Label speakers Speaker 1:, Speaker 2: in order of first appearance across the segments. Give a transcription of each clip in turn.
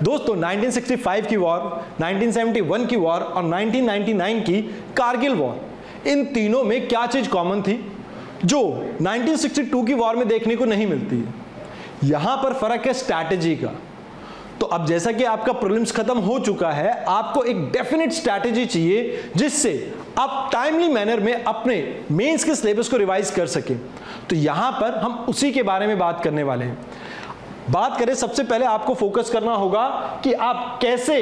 Speaker 1: दोस्तों 1965 की वॉर, 1971 की वॉर और 1999 की कारगिल वॉर, इन तीनों में क्या चीज कॉमन थी जो 1962 की वॉर में देखने को नहीं मिलती है? यहां पर फर्क है स्ट्रैटेजी का। तो अब जैसा कि आपका प्रीलिम्स खत्म हो चुका है, आपको एक डेफिनेट स्ट्रैटेजी चाहिए जिससे आप टाइमली मैनर में अपने मेंस के सिलेबस को रिवाइज कर सके। तो यहां पर हम उसी के बारे में बात करने वाले हैं। बात करें, सबसे पहले आपको फोकस करना होगा कि आप कैसे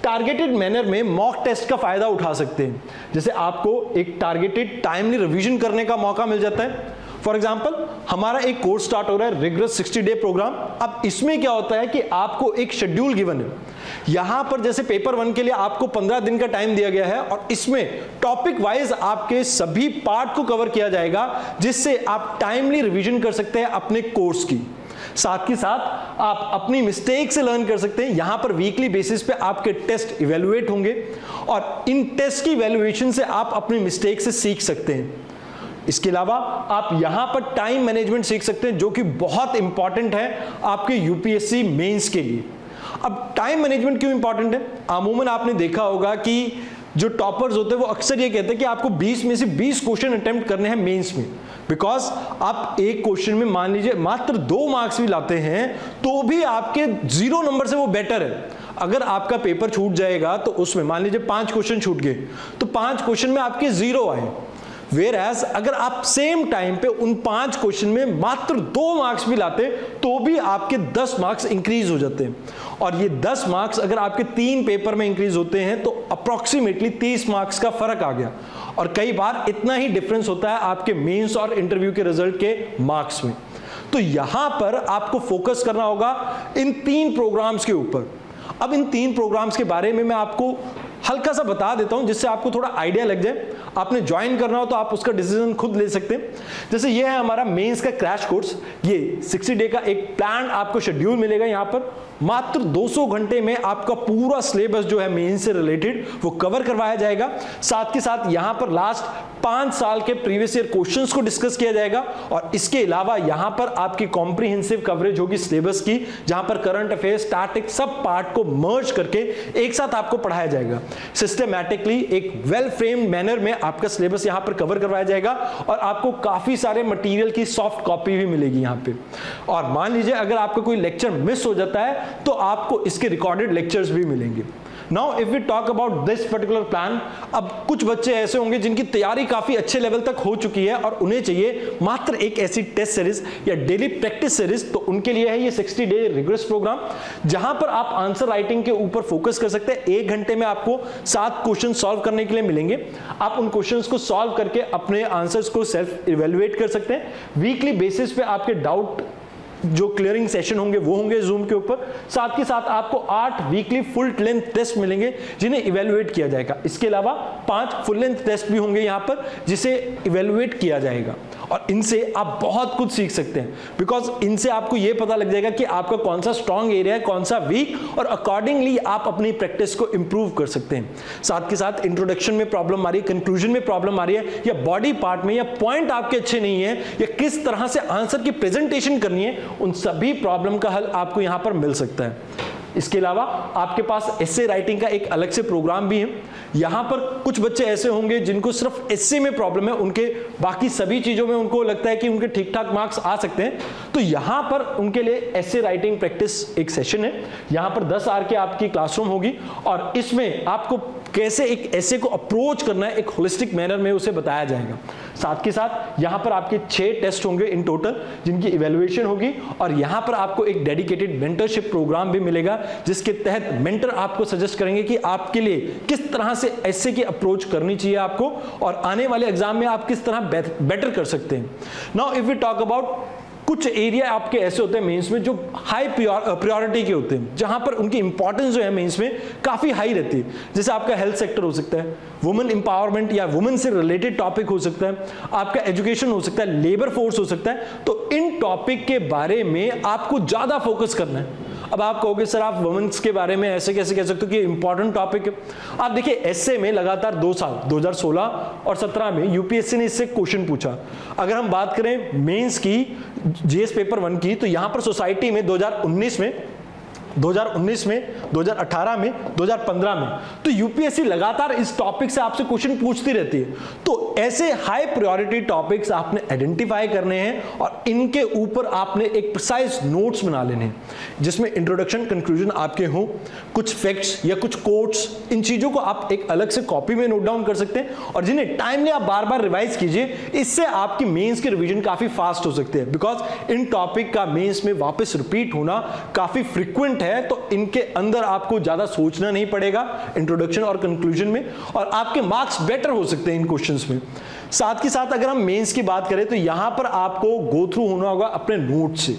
Speaker 1: टारगेटेड मैनर में मॉक टेस्ट का फायदा उठा सकते हैं। जैसे आपको एक टारगेटेड टाइमली रिवीजन करने का मौका मिल जाता है। फॉर एग्जाम्पल, हमारा एक कोर्स स्टार्ट हो रहा है रिग्रेस 60 डे प्रोग्राम। अब इसमें क्या होता है कि आपको एक शेड्यूल गिवन है। यहां पर जैसे पेपर 1 के लिए आपको 15 दिन का टाइम दिया गया है और इसमें टॉपिक वाइज आपके सभी पार्ट को कवर किया जाएगा, जिससे आप टाइमली रिवीजन कर सकते हैं अपने कोर्स की। साथ ही साथ आप अपनी मिस्टेक से लर्न कर सकते हैं। यहां पर वीकली बेसिस पे आपके टेस्ट इवेलुएट होंगे और इन टेस्ट की इवेलुएशन से आप अपनी मिस्टेक से सीख सकते हैं। इसके अलावा आप यहां पर टाइम मैनेजमेंट सीख सकते हैं, जो कि बहुत इंपॉर्टेंट है आपके यूपीएससी मेंस के लिए। अब टाइम मैनेजमेंट क्यों इंपॉर्टेंट है? अमूमन आपने देखा होगा कि जो टॉपर्स होते हैं वो अक्सर ये कहते हैं कि आपको 20 में से 20 क्वेश्चन अटेम्प्ट करने हैं मेंस में। बिकॉज आप एक क्वेश्चन में मान लीजिए मात्र 2 मार्क्स भी लाते हैं तो भी आपके 0 नंबर से वो बेटर है। अगर आपका पेपर छूट जाएगा तो उसमें मान लीजिए 5 क्वेश्चन छूट गए तो 5 क्वेश्चन में आपके 0 आए। वेयर एज अगर आप सेम टाइम पे उन 5 क्वेश्चन में मात्र 2 मार्क्स भी लाते तो भी आपके 10 मार्क्स इंक्रीज हो जाते हैं। और ये 10 मार्क्स अगर आपके 3 पेपर में इंक्रीज होते हैं तो अप्रोक्सीमेटली 30 मार्क्स का फर्क आ गया। और कई बार इतना ही डिफरेंस होता है आपके मेंस और इंटरव्यू के रिजल्ट के मार्क्स में। तो यहां पर आपको फोकस करना होगा इन 3 प्रोग्राम्स के ऊपर। अब इन 3 प्रोग्राम्स के बारे में मैं आपको हल्का सा बता देता हूं जिससे आपको थोड़ा आइडिया लग जाए। आपने ज्वाइन करना हो तो आप उसका डिसीजन खुद ले सकते हैं। जैसे ये है हमारा मेंस का क्रैश कोर्स। ये 60 डे का एक प्लान आपको शेड्यूल मिलेगा। यहां पर मात्र 200 घंटे में आपका पूरा सिलेबस जो है मेंस से रिलेटेड वो कवर करवाया जाएगा। साथ के साथ यहां पर लास्ट 5 साल के प्रीवियस ईयर क्वेश्चंस को डिस्कस किया जाएगा और इसके अलावा यहां पर आपकी कॉम्प्रिहेंसिव कवरेज होगी सिलेबस की, जहां पर करंट अफेयर्स, स्टैटिक सब पार्ट को मर्ज करके एक साथ आपको पढ़ाया जाएगा। सिस्टमैटिकली एक वेल फ्रेम्ड मैनर में आपका सिलेबस यहां पर कवर करवाया जाएगा और आपको काफी सारे मटेरियल की सॉफ्ट कॉपी भी मिलेगी यहां पे। और मान लीजिए अगर आपका कोई लेक्चर मिस हो जाता है तो आपको इसके रिकॉर्डेड लेक्चर्स भी मिलेंगे। Now if we talk about this particular plan, अब कुछ बच्चे ऐसे होंगे जिनकी तैयारी काफी अच्छे लेवल तक हो चुकी है और उन्हें चाहिए मात्र एक ऐसी टेस्ट सीरीज या डेली प्रैक्टिस सीरीज। तो उनके लिए है ये 60 डे रिग्रेस प्रोग्राम, जहां पर आप आंसर राइटिंग के ऊपर फोकस कर सकते हैं। 1 घंटे में आपको 7 क्वेश्चन सॉल्व करने के लिए मिलेंगे। आप उन क्वेश्चंस को सॉल्व करके अपने आंसर्स को सेल्फ इवेलुएट कर सकते हैं। वीकली बेसिस पे आपके डाउट जो क्लियरिंग सेशन होंगे वो होंगे जूम के ऊपर। साथ के साथ आपको 8 वीकली फुल लेंथ टेस्ट मिलेंगे जिन्हें इवेलुएट किया जाएगा। इसके अलावा 5 फुल लेंथ टेस्ट भी होंगे यहां पर जिसे इवेलुएट किया जाएगा और इनसे आप बहुत कुछ सीख सकते हैं। बिकॉज इनसे आपको यह पता लग जाएगा कि आपका कौन सा स्ट्रॉन्ग एरिया है, कौन सा वीक, और अकॉर्डिंगली आप अपनी प्रैक्टिस को इंप्रूव कर सकते हैं। साथ के साथ इंट्रोडक्शन में प्रॉब्लम आ रही है, कंक्लूजन में प्रॉब्लम आ रही है, या बॉडी पार्ट में, या पॉइंट आपके अच्छे नहीं है, या किस तरह से आंसर की प्रेजेंटेशन करनी है, उन सभी प्रॉब्लम का हल आपको यहां पर मिल सकता है। इसके अलावा आपके पास एस्से राइटिंग का एक अलग से प्रोग्राम भी है। यहां पर कुछ बच्चे ऐसे होंगे जिनको सिर्फ एस्से में प्रॉब्लम है, उनके बाकी सभी चीजों में उनको लगता है कि उनके ठीक ठाक मार्क्स आ सकते हैं। तो यहां पर उनके लिए एस्से राइटिंग प्रैक्टिस एक सेशन है। यहां पर 10 आवर की आपकी क्लासरूम होगी और इसमें आपको कैसे एक एस्से को अप्रोच करना है एक होलिस्टिक मैनर में उसे बताया जाएगा। साथ के साथ यहां पर आपके 6 टेस्ट होंगे इन टोटल जिनकी इवैल्यूएशन होगी और यहां पर आपको एक डेडिकेटेड मेंटरशिप प्रोग्राम भी मिलेगा जिसके तहत मेंटर आपको सजेस्ट करेंगे कि आपके लिए किस तरह से एस्से की अप्रोच करनी चाहिए आपको और आने वाले एग्जाम में आप किस तरह बेटर कर सकते हैं। Now if we talk about कुछ एरिया आपके ऐसे होते हैं मेंस में जो हाई प्रायोरिटी के होते हैं, जहां पर उनकी इंपॉर्टेंस जो है मेंस में काफी हाई रहती है। जैसे आपका हेल्थ सेक्टर हो सकता है, वुमेन एम्पावरमेंट या वुमेन से रिलेटेड टॉपिक हो सकता है, आपका एजुकेशन हो सकता है, लेबर फोर्स हो सकता है। तो इन टॉपिक के बारे में आपको ज्यादा फोकस करना है। अब आप कहोगे सर आप वुमेन्स के बारे में ऐसे कैसे कह सकते हो कि इंपॉर्टेंट टॉपिक है। आप देखिए एसए में लगातार 2 साल 2016 और 17 में यूपीएससी ने इससे क्वेश्चन पूछा। अगर हम बात करें मेंस की जीएस पेपर 1 की, तो यहां पर सोसाइटी में 2019 में 2019 में, 2018 में, 2015 में। तो यूपीएससी लगातार इस टॉपिक से आपसे क्वेश्चन पूछती रहती है। तो ऐसे हाई प्रायोरिटी टॉपिक्स आपने आइडेंटिफाई करने हैं और इनके ऊपर आपने एक प्रिसाइज नोट्स बना लेने हैं, जिसमें इंट्रोडक्शन, कंक्लूजन आपके हों, कुछ फैक्ट्स या कुछ कोट्स, इन चीजों को आप एक अलग से कॉपी में नोट डाउन कर सकते हैं और जिन्हें टाइमली आप बार बार रिवाइज कीजिए। इससे आपकी मेंस की रिवीजन काफी फास्ट हो सकती है, बिकॉज इन टॉपिक का मेंस में वापस रिपीट होना काफी फ्रीक्वेंट है। तो इनके अंदर आपको ज्यादा सोचना नहीं पड़ेगा इंट्रोडक्शन और कंक्लूजन में, और आपके मार्क्स बेटर हो सकते हैं इन क्वेश्चंस में। साथ ही साथ अगर हम मेंस की बात करें तो यहां पर आपको गो थ्रू होना होगा अपने नोट्स से।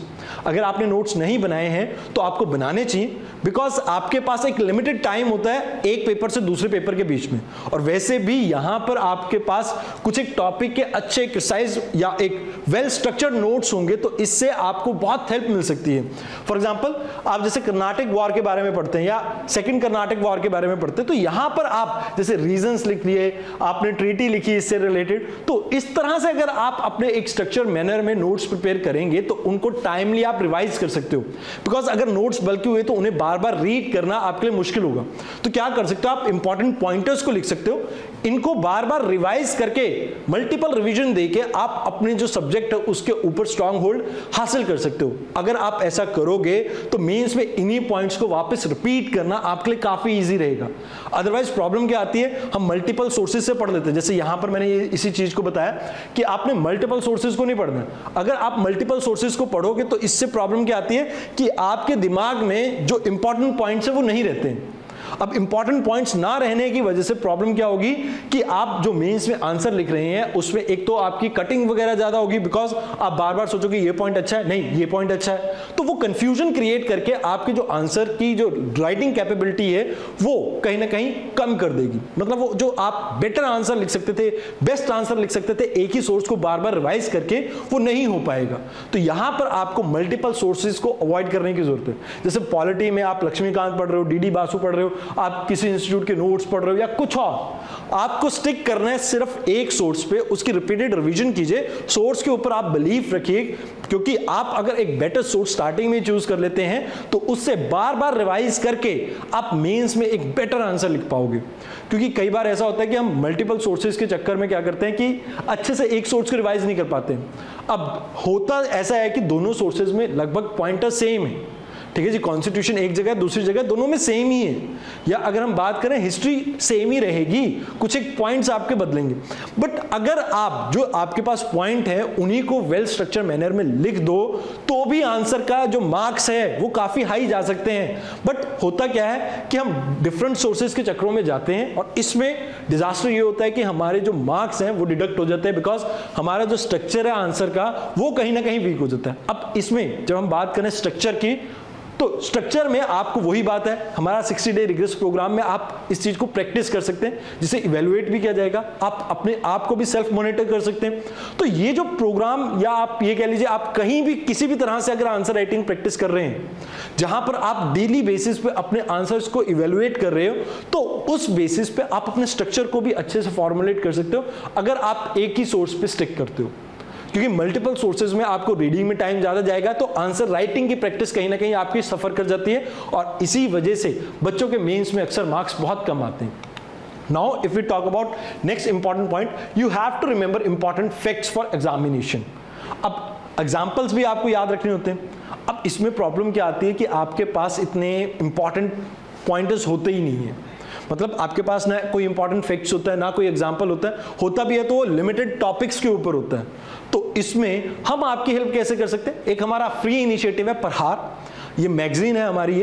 Speaker 1: अगर आपने नोट्स नहीं बनाए हैं तो आपको बनाने चाहिए, बिकॉज आपके पास एक लिमिटेड टाइम होता है एक पेपर से दूसरे पेपर के बीच में, और वैसे भी यहां पर आपके पास कुछ एक टॉपिक के अच्छे एक्सरसाइज या एक वेल स्ट्रक्चर्ड नोट्स होंगे, तो इससे आपको बहुत हेल्प मिल सकती है। फॉर एग्जांपल, आप जैसे कर्नाटक वॉर के बारे में पढ़ते हैं या सेकंड कर्नाटक वॉर के बारे में पढ़ते हैं, तो यहां पर आप जैसे रीजंस लिख लिए, आपने ट्रीटी लिखी इससे रिलेटेड, तो इस तरह से अगर आप अपने एक स्ट्रक्चर मैनर में नोट्स प्रिपेयर करेंगे तो उनको टाइमली आप रिवाइज कर सकते हो। बिकॉज अगर नोट्स बल्कि हुए तो उन्हें बार बार रीड करना आपके लिए मुश्किल होगा। तो क्या कर सकते हो, आप इंपॉर्टेंट पॉइंटर्स को लिख सकते हो, इनको बार बार रिवाइज करके मल्टीपल रिवीजन देके आप अपने जो सब्जेक्ट है उसके ऊपर स्ट्रांग होल्ड हासिल कर सकते हो। अगर आप ऐसा करोगे तो मेंस में इन्हीं पॉइंट्स को वापस रिपीट करना आपके लिए काफी इजी रहेगा। अदरवाइज प्रॉब्लम क्या आती है, हम मल्टीपल सोर्सेज से पढ़ लेते हैं। जैसे यहां पर मैंने इसी चीज को बताया कि आपने मल्टीपल सोर्सेज को नहीं पढ़ना। अगर आप मल्टीपल सोर्सेज को पढ़ोगे तो इससे प्रॉब्लम क्या आती है कि आपके दिमाग में जो इंपॉर्टेंट पॉइंट्स है वो नहीं रहते हैं। अब इंपॉर्टेंट पॉइंट्स ना रहने की वजह से प्रॉब्लम क्या होगी कि आप जो मेंस में आंसर लिख रहे हैं उसमें एक तो आपकी कटिंग वगैरह ज्यादा होगी, बिकॉज आप बार बार सोचोगे ये पॉइंट अच्छा है, नहीं ये पॉइंट अच्छा है, तो वो कंफ्यूजन क्रिएट करके आपके जो आंसर की जो राइटिंग कैपेबिलिटी है वो कहीं ना कहीं कम कर देगी। मतलब वो जो आप बेटर आंसर लिख सकते थे, बेस्ट आंसर लिख सकते थे, एक ही सोर्स को बार बार रिवाइज करके, वो नहीं हो पाएगा। तो यहां पर आपको मल्टीपल सोर्सेज को अवॉइड करने की जरूरत है। जैसे पॉलिटी में आप लक्ष्मीकांत पढ़ रहे हो, डीडी बासु पढ़ रहे हो, आप किसी इंस्टीट्यूट के नोट्स पढ़ रहे हो या कुछ और, आपको स्टिक करना है सिर्फ एक सोर्स पे, उसकी रिपीटेड रिवीजन कीजिए, सोर्स के ऊपर आप बिलीव रखिए, क्योंकि आप अगर एक बेटर सोर्स स्टार्टिंग में चूज कर लेते हैं तो उससे बार बार रिवाइज करके आप मेंस में एक बेटर आंसर लिख पाओगे। क्योंकि कई बार ऐसा होता है कि हम मल्टीपल सोर्सेज के चक्कर में क्या करते हैं कि अच्छे से एक सोर्स को रिवाइज नहीं कर पाते। अब होता ऐसा है कि दोनों सोर्सेज में लगभग पॉइंटर सेम है, ठीक है जी, कॉन्स्टिट्यूशन एक जगह दूसरी जगह दोनों में सेम ही है, या अगर हम बात करें हिस्ट्री सेम ही रहेगी, कुछ एक पॉइंट्स आपके बदलेंगे। बट अगर आप जो आपके पास पॉइंट है उन्हीं को वेल स्ट्रक्चर मैनर में लिख दो तो भी आंसर का जो मार्क्स है वो काफी हाई जा सकते हैं। बट होता क्या है कि हम डिफरेंट सोर्सेज के चक्रों में जाते हैं और इसमें डिजास्टर ये होता है कि हमारे जो मार्क्स हैं वो डिडक्ट हो जाते हैं, बिकॉज हमारा जो स्ट्रक्चर है आंसर का वो कहीं ना कहीं वीक हो जाता है। अब इसमें जब हम बात करें स्ट्रक्चर की, तो स्ट्रक्चर में आपको वही बात है, हमारा 60 डे रिग्रेस प्रोग्राम में आप इस चीज को प्रैक्टिस कर सकते हैं, जिसे इवेलुएट भी किया जाएगा, आप अपने आप को भी सेल्फ मॉनिटर कर सकते हैं। तो ये जो प्रोग्राम, या आप ये कह लीजिए आप कहीं भी किसी भी तरह से अगर आंसर राइटिंग प्रैक्टिस कर रहे हैं जहां पर आप डेली बेसिस पे अपने आंसर्स को इवेलुएट कर रहे हो, तो उस बेसिस पे आप अपने स्ट्रक्चर को भी अच्छे से फॉर्मुलेट कर सकते हो अगर आप एक ही सोर्स पे स्टिक करते हो। क्योंकि मल्टीपल सोर्सेज में आपको रीडिंग में टाइम ज्यादा जाएगा तो आंसर राइटिंग की प्रैक्टिस कहीं ना कहीं आपकी सफर कर जाती है, और इसी वजह से बच्चों के मेंस में अक्सर मार्क्स बहुत कम आते हैं। Now if we talk about next important point, you have to remember important facts for examination. अब एग्जाम्पल्स भी आपको याद रखने होते हैं। अब इसमें प्रॉब्लम क्या आती है कि आपके पास इतने इंपॉर्टेंट पॉइंटर्स होते ही नहीं है, मतलब आपके पास ना कोई इंपॉर्टेंट फैक्ट्स होता है ना कोई एग्जांपल होता भी है तो वो लिमिटेड टॉपिक्स के ऊपर होता है। तो इसमें हम आपकी हेल्प कैसे कर सकते हैं, एक हमारा फ्री इनिशिएटिव है प्रहार, ये मैगजीन है हमारी,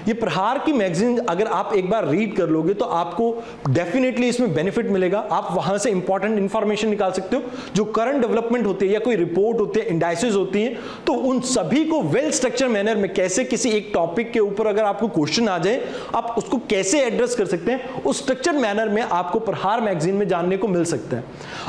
Speaker 1: ये प्रहार की मैगजीन अगर आप एक बार रीड कर लोगे तो आपको डेफिनेटली इसमें बेनिफिट मिलेगा। आप वहां से इंपॉर्टेंट इंफॉर्मेशन निकाल सकते हो, जो करंट डेवलपमेंट होती है या कोई रिपोर्ट होती है, इंडाइसेस होती हैं, तो उन सभी को वेल स्ट्रक्चर मैनर में कैसे किसी एक टॉपिक के ऊपर अगर आपको क्वेश्चन आ जाए आप उसको कैसे एड्रेस कर सकते हैं, उस स्ट्रक्चर मैनर में आपको प्रहार मैगजीन में जानने को मिल सकता है।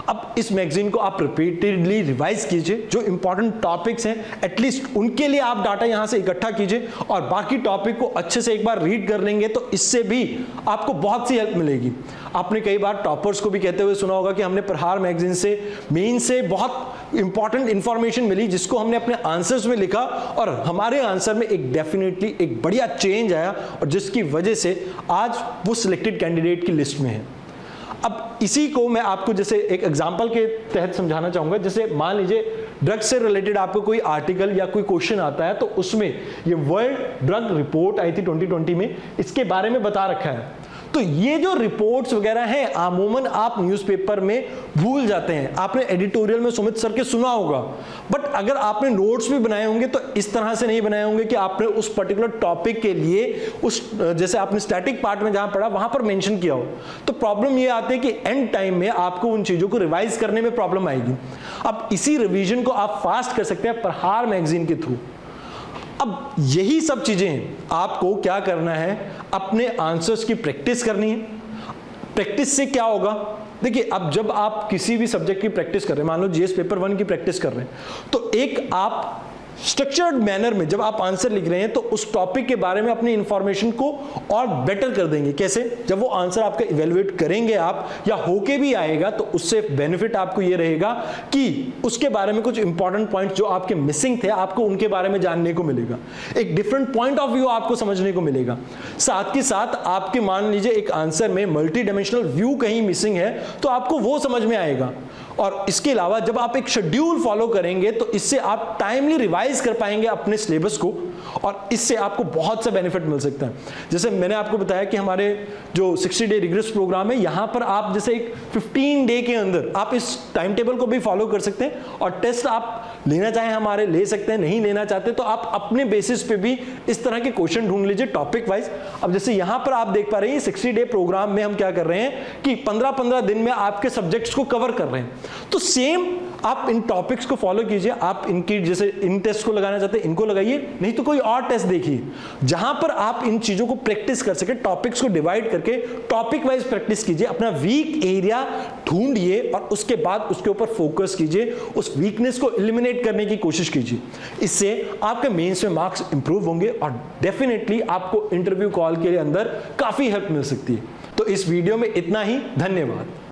Speaker 1: अब इस मैगजीन को आप रिपीटेडली रिवाइज कीजिए, जो इंपॉर्टेंट टॉपिक्स हैं एटलीस्ट उनके लिए आप डाटा यहां से इकट्ठा कीजिए और बाकी टॉपिक को अच्छे से एक बार रीड कर लेंगे तो इससे भी आपको बहुत सी हेल्प मिलेगी। आपने कई बार टॉपर्स को भी कहते हुए सुना होगा कि हमने प्रहार मैगजीन से मेन से बहुत इंपॉर्टेंट इंफॉर्मेशन मिली जिसको हमने अपने आंसर्स में लिखा और हमारे आंसर में एक डेफिनेटली एक बढ़िया चेंज आया और जिसकी वजह से आज वो सिलेक्टेड कैंडिडेट की लिस्ट में है। अब इसी को मैं आपको जैसे एक एग्जांपल के तहत समझाना चाहूंगा। जैसे मान लीजिए ड्रग से रिलेटेड आपको कोई आर्टिकल या कोई क्वेश्चन आता है, तो उसमें ये वर्ल्ड ड्रग रिपोर्ट आई थी 2020 में, इसके बारे में बता रखा है। तो ये जो रिपोर्ट्स वगैरह हैं अमूमन आप न्यूज़पेपर में भूल जाते हैं। आपने एडिटोरियल में सुमित सर के सुना होगा, बट अगर आपने नोट्स भी बनाए होंगे तो इस तरह से नहीं बनाए होंगे कि आपने उस पर्टिकुलर टॉपिक के लिए उस जैसे आपने स्टैटिक पार्ट में जहां पढ़ा वहां पर मेंशन किया हो। तो प्रॉब्लम ये आती है कि एंड टाइम में आपको उन चीजों को रिवाइज करने में प्रॉब्लम आएगी। अब इसी रिवीजन को आप फास्ट कर सकते हैं प्रहार मैगजीन के थ्रू। अब यही सब चीजें आपको क्या करना है, अपने आंसर्स की प्रैक्टिस करनी है। प्रैक्टिस से क्या होगा, देखिए अब जब आप किसी भी सब्जेक्ट की प्रैक्टिस कर रहे हैं, मान लो जीएस पेपर 1 की प्रैक्टिस कर रहे हैं, तो एक आप स्ट्रक्चर्ड मैनर में जब आप आंसर लिख रहे हैं तो उस टॉपिक के बारे में अपनी इंफॉर्मेशन को और बेटर कर देंगे। कैसे? जब वो आंसर आपका इवेलुएट करेंगे आप या होके भी आएगा तो उससे बेनिफिट आपको ये रहेगा कि उसके बारे में कुछ इंपॉर्टेंट पॉइंट जो आपके मिसिंग थे आपको उनके बारे में जानने को मिलेगा, एक डिफरेंट पॉइंट ऑफ व्यू आपको समझने को मिलेगा। साथ के साथ आपके मान लीजिए एक आंसर में मल्टी डायमेंशनल व्यू कहीं मिसिंग है तो आपको वो समझ में आएगा। और इसके अलावा जब आप एक शेड्यूल फॉलो करेंगे तो इससे आप टाइमली रिवाइज कर पाएंगे अपने सिलेबस को और इससे आपको बहुत सा बेनिफिट मिल सकता है। जैसे मैंने आपको बताया कि हमारे जो 60 डे रिग्रेस प्रोग्राम है, यहां पर आप जैसे एक 15 डे के अंदर आप इस टाइम टेबल को भी फॉलो कर सकते हैं और टेस्ट आप लेना चाहें हमारे ले सकते हैं, नहीं लेना चाहते तो आप अपने बेसिस पे भी इस तरह के क्वेश्चन ढूंढ लीजिए टॉपिक वाइज। अब जैसे यहां पर आप देख पा रहे हैं 60 डे प्रोग्राम में हम क्या कर रहे हैं कि 15-15 दिन में आपके सब्जेक्ट्स को कवर कर रहे हैं। तो सेम आप इन टॉपिक्स को फॉलो कीजिए। आप इनकी जैसे इन टेस्ट को लगाना चाहते हैं इनको लगाइए, नहीं तो कोई और टेस्ट देखिए जहां पर आप इन चीजों को प्रैक्टिस कर सके। टॉपिक्स को डिवाइड करके टॉपिक वाइज प्रैक्टिस कीजिए, अपना वीक एरिया ढूंढिए और उसके बाद उसके ऊपर फोकस कीजिए, उस वीकनेस को एलिमिनेट करने की कोशिश कीजिए। इससे आपके मेंस में मार्क्स इंप्रूव होंगे और डेफिनेटली आपको इंटरव्यू कॉल के अंदर काफी हेल्प मिल सकती है। तो इस वीडियो में इतना ही, धन्यवाद।